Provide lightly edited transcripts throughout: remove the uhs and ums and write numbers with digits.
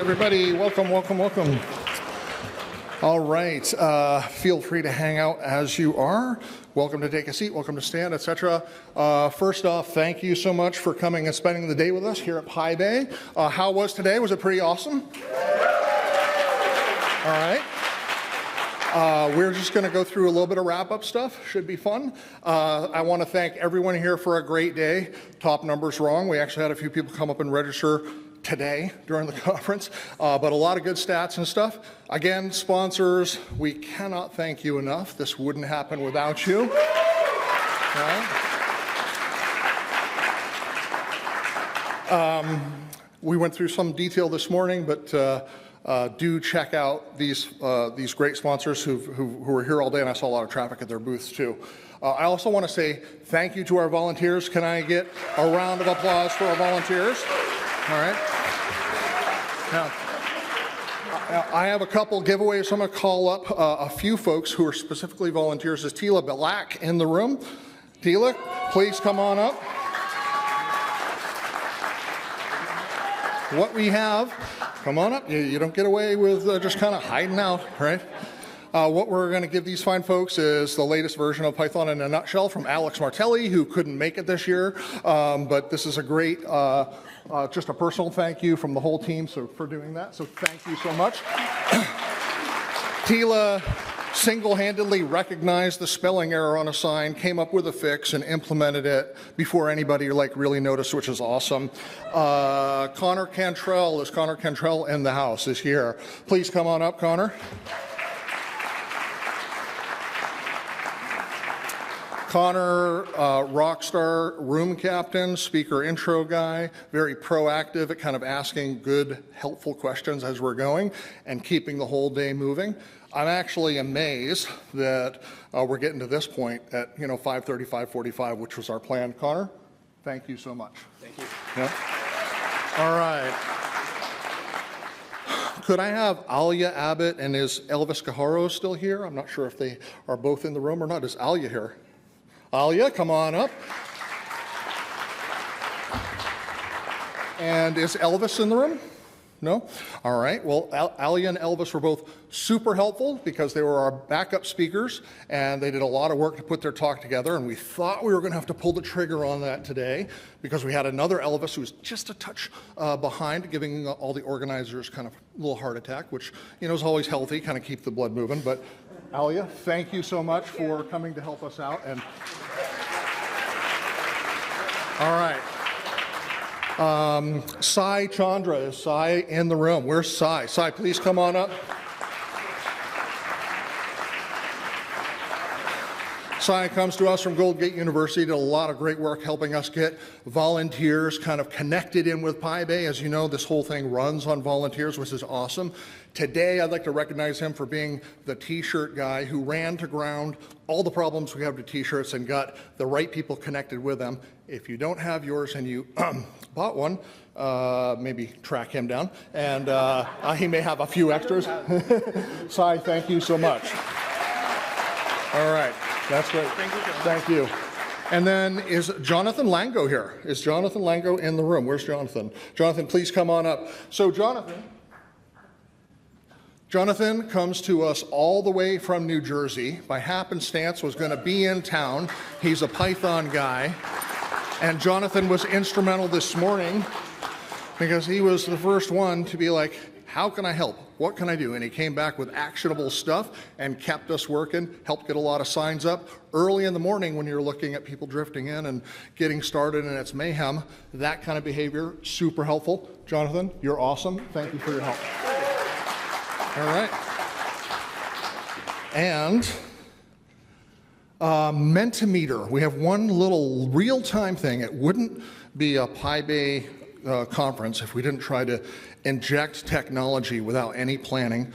everybody. Welcome, welcome, welcome. All right. Feel free to hang out as you are. Welcome to take a seat. Welcome to stand, etc. First off, thank you so much for coming and spending the day with us here at PyBay. How was today? Was it pretty awesome? All right. We're just going to go through a little bit of wrap-up stuff. Should be fun. I want to thank everyone here for a great day. Top numbers wrong. We actually had a few people come up and register today during the conference, but a lot of good stats and stuff. Again, sponsors, we cannot thank you enough. This wouldn't happen without you. Right? We went through some detail this morning, but do check out these great sponsors who were here all day, and I saw a lot of traffic at their booths too. I also want to say thank you to our volunteers. Can I get a round of applause for our volunteers? All right. Now, I have a couple giveaways. I'm going to call up a few folks who are specifically volunteers. Is Tila Balak in the room? Tila, please come on up. What we have, come on up. You don't get away with just kind of hiding out, right? What we're going to give these fine folks is the latest version of Python in a nutshell from Alex Martelli, who couldn't make it this year. But this is a great, just a personal thank you from the whole team for doing that. So thank you so much. Tila single-handedly recognized the spelling error on a sign, came up with a fix, and implemented it before anybody really noticed, which is awesome. Connor Cantrell, is Connor Cantrell in the house, is here. Please come on up, Connor. Connor, rockstar room captain, speaker intro guy, very proactive at kind of asking good, helpful questions as we're going and keeping the whole day moving. I'm actually amazed that we're getting to this point at 5:30, 5:45, which was our plan. Connor, thank you so much. Thank you. Yeah. All right. Could I have Alia Abbott and is Elvis Cajaro still here? I'm not sure if they are both in the room or not. Is Alia here? Alia, come on up. And is Elvis in the room? No? All right. Well, Alia and Elvis were both super helpful because they were our backup speakers, and they did a lot of work to put their talk together, and we thought we were going to have to pull the trigger on that today because we had another Elvis who was just a touch behind, giving all the organizers kind of a little heart attack, which, is always healthy, kind of keep the blood moving. But Alia, thank you so much for coming to help us out. And all right. Sai Chandra, is Sai in the room? Where's Sai? Sai, please come on up. Sai comes to us from Goldgate University, did a lot of great work helping us get volunteers kind of connected in with PyBay. As you know, this whole thing runs on volunteers, which is awesome. Today, I'd like to recognize him for being the t-shirt guy who ran to ground all the problems we have with t-shirts and got the right people connected with them. If you don't have yours and you bought one, maybe track him down, and he may have a few extras. Sai, thank you so much. All right, that's great. Thank you, John. Thank you. And then is Jonathan Lango here? Is Jonathan Lango in the room? Where's Jonathan? Jonathan, please come on up. So Jonathan comes to us all the way from New Jersey. By happenstance, was going to be in town. He's a Python guy. And Jonathan was instrumental this morning because he was the first one to be like, how can I help? What can I do? And he came back with actionable stuff and kept us working, helped get a lot of signs up. Early in the morning when you're looking at people drifting in and getting started and it's mayhem, that kind of behavior, super helpful. Jonathan, you're awesome. Thank you for your help. All right. And Mentimeter. We have one little real-time thing. It wouldn't be a PyBay conference if we didn't try to inject technology without any planning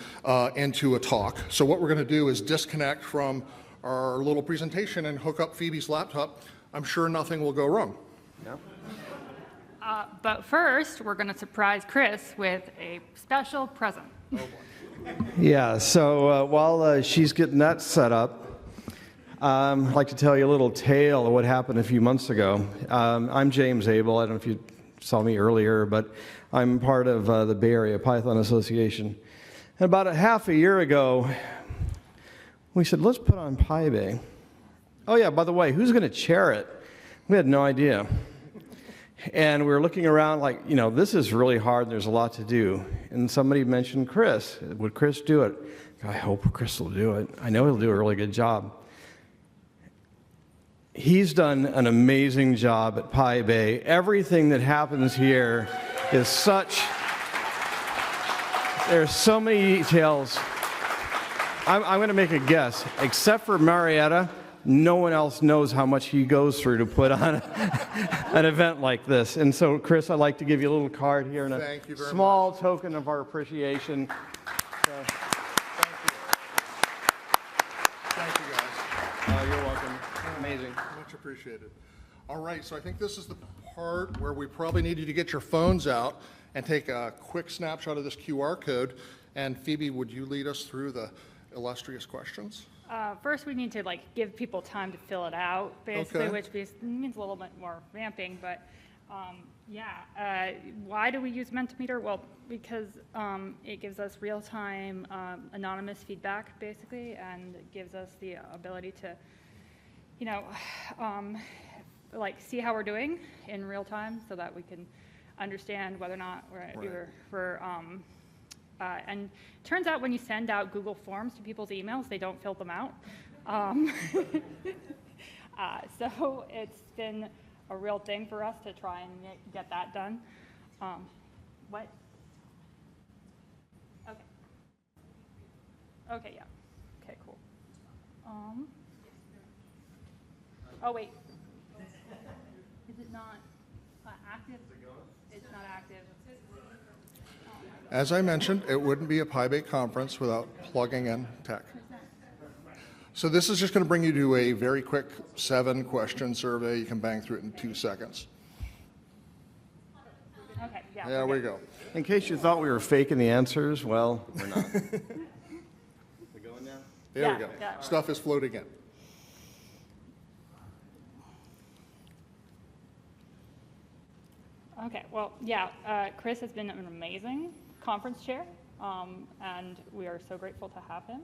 into a talk. So what we're going to do is disconnect from our little presentation and hook up Phoebe's laptop. I'm sure nothing will go wrong. No? But first, we're going to surprise Chris with a special present. Oh boy. Yeah, so while she's getting that set up, I'd like to tell you a little tale of what happened a few months ago. I'm James Abel. I don't know if you saw me earlier, but I'm part of the Bay Area Python Association. And about a half a year ago, we said, let's put on PyBay. Oh yeah, by the way, who's going to chair it? We had no idea. And we were looking around like, this is really hard and there's a lot to do. And somebody mentioned Chris. Would Chris do it? I hope Chris will do it. I know he'll do a really good job. He's done an amazing job at PyBay. Everything that happens here is there's so many details. I'm going to make a guess. Except for Marietta, no one else knows how much he goes through to put on an event like this. And so, Chris, I'd like to give you a little card here and a small token of our appreciation. So, thank you, guys. You're welcome. Amazing. Much appreciated. All right, so I think this is the part where we probably need you to get your phones out and take a quick snapshot of this QR code. And Phoebe, would you lead us through the illustrious questions? First, we need to give people time to fill it out, basically, Okay. which means a little bit more vamping. But why do we use Mentimeter? Well, because it gives us real-time anonymous feedback, basically, and it gives us the ability to, see how we're doing in real time, so that we can understand whether or not and it turns out when you send out Google Forms to people's emails, they don't fill them out. So it's been a real thing for us to try and get that done. What? Okay. Okay, yeah. Okay, cool. Oh, wait. Is it not active? It's not active. As I mentioned, it wouldn't be a PyBay conference without plugging in tech. So this is just going to bring you to a very quick 7-question survey. You can bang through it in 2 seconds. Okay, yeah. There we go. In case you thought we were faking the answers, well, we're not. We going now? There we go. Yeah. Stuff is floating in. Okay, well, Chris has been an amazing conference chair, and we are so grateful to have him.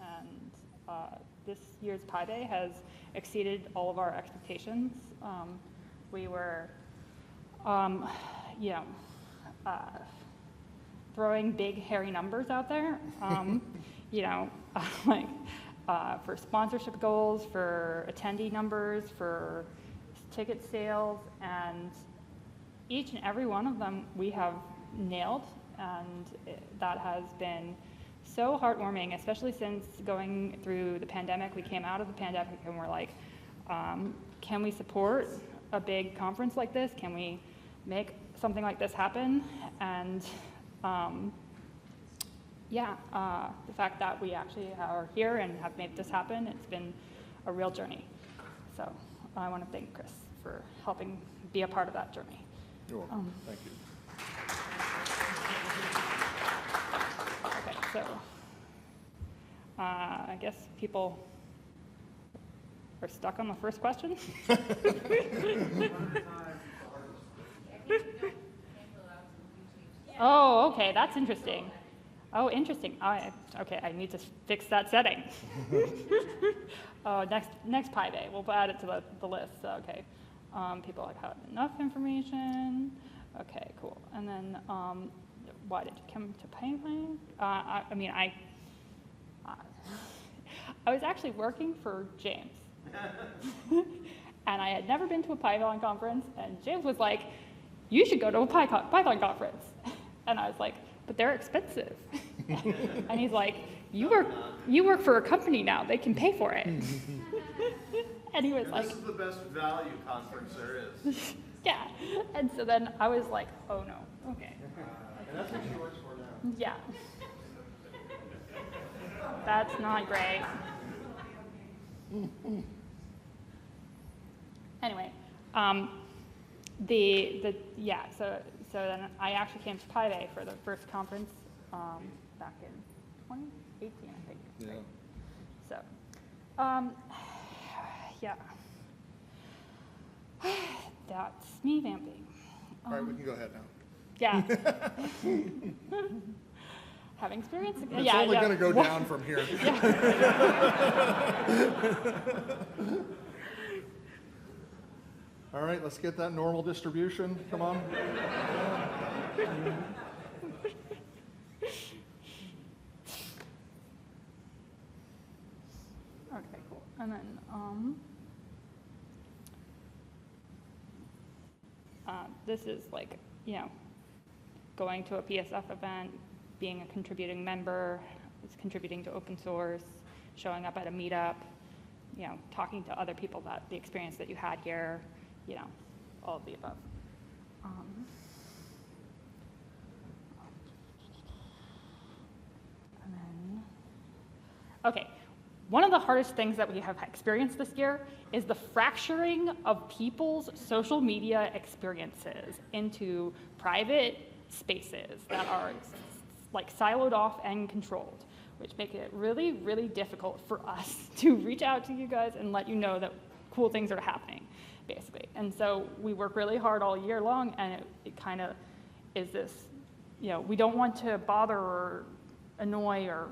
And this year's PyBay has exceeded all of our expectations. We were, throwing big, hairy numbers out there, for sponsorship goals, for attendee numbers, for ticket sales, and each and every one of them we have nailed, and that has been so heartwarming, especially since going through the pandemic. We came out of the pandemic and we're like, can we support a big conference like this? Can we make something like this happen? And the fact that we actually are here and have made this happen, it's been a real journey. So I want to thank Chris for helping be a part of that journey. You're welcome. Thank you. Okay, so I guess people are stuck on the first question. Oh, okay, that's interesting. Oh, interesting. Okay, I need to fix that setting. Oh, next PyBay, we'll add it to the list. Okay. People have enough information. Okay, cool. And then, why did you come to PyBay? I was actually working for James, and I had never been to a Python conference. And James was like, "You should go to a Python conference." And I was like, "But they're expensive." And he's like, "You work for a company now. They can pay for it." And he was like, "This is the best value conference there is." Yeah. And so then I was like, "Oh no, okay." And that's what she works for now. Yeah. That's not great. Anyway, so then I actually came to PyBay for the first conference back in 2018, I think. Yeah. So, yeah. That's me vamping. All right, we can go ahead now. Yeah. Having experience. It's only going to go down from here. All right, let's get that normal distribution. Come on. Okay, cool. And then this is like, going to a PSF event, being a contributing member, contributing to open source, showing up at a meetup, talking to other people about the experience that you had here, all of the above. And then, okay, one of the hardest things that we have experienced this year is the fracturing of people's social media experiences into private spaces that are like siloed off and controlled, which make it really, really difficult for us to reach out to you guys and let you know that cool things are happening, basically. And so we work really hard all year long, and it kind of is this, we don't want to bother or annoy or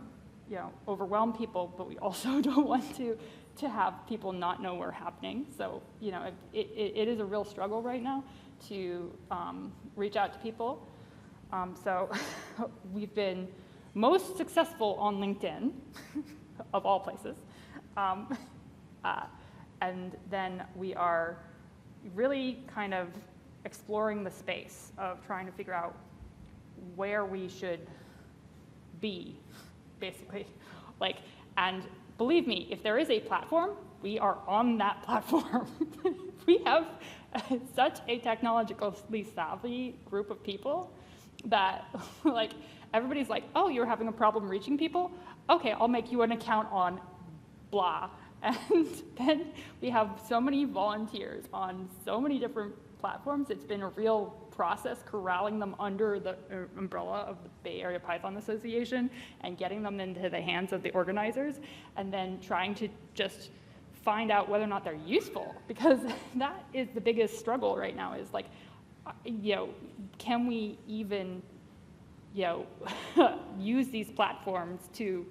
overwhelm people, but we also don't want to have people not know we're happening. So, it is a real struggle right now to reach out to people. So we've been most successful on LinkedIn, of all places. And then we are really kind of exploring the space of trying to figure out where we should be, basically. And believe me, if there is a platform, we are on that platform. We have such a technologically savvy group of people that everybody's like, oh, you're having a problem reaching people? Okay, I'll make you an account on blah. And then we have so many volunteers on so many different platforms. It's been a real process corralling them under the umbrella of the Bay Area Python Association and getting them into the hands of the organizers, and then trying to just find out whether or not they're useful, because that is the biggest struggle right now, is can we even use these platforms to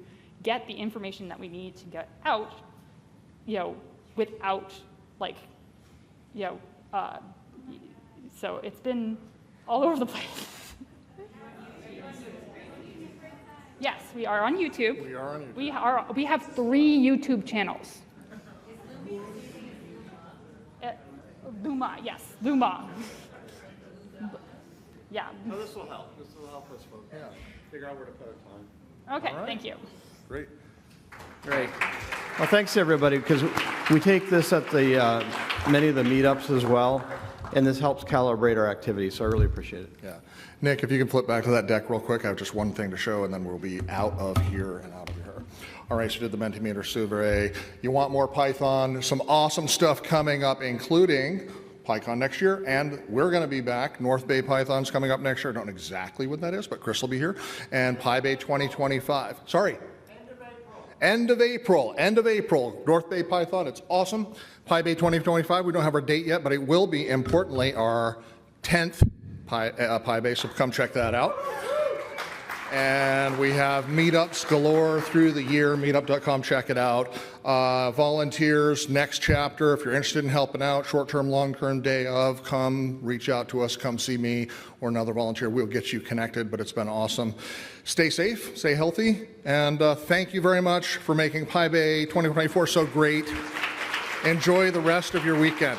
get the information that we need to get out, without so it's been all over the place. Yes, we are on YouTube. We are on YouTube. We have 3 YouTube channels. Luma, yes, Luma. Yeah. Oh, this will help. This will help us figure out where to put our time. Okay, right. Thank you. Great. Great. Well, thanks everybody, because we take this at the many of the meetups as well, and this helps calibrate our activities, so I really appreciate it. Yeah. Nick, if you can flip back to that deck real quick, I have just one thing to show, and then we'll be out of here and out of here. All right, so did the Mentimeter survey. You want more Python, some awesome stuff coming up, including PyCon next year, and we're going to be back. North Bay Python's coming up next year. I don't know exactly what that is, but Chris will be here. And PyBay 2025. Sorry. End of April. North Bay Python, it's awesome. PyBay 2025, we don't have our date yet, but it will be, importantly, our 10th PyBay, so come check that out. And we have meetups galore through the year, meetup.com, check it out. Volunteers, next chapter, if you're interested in helping out, short-term, long-term, day of, come reach out to us, come see me or another volunteer. We'll get you connected, but it's been awesome. Stay safe, stay healthy, and thank you very much for making PyBay 2024 so great. Enjoy the rest of your weekend.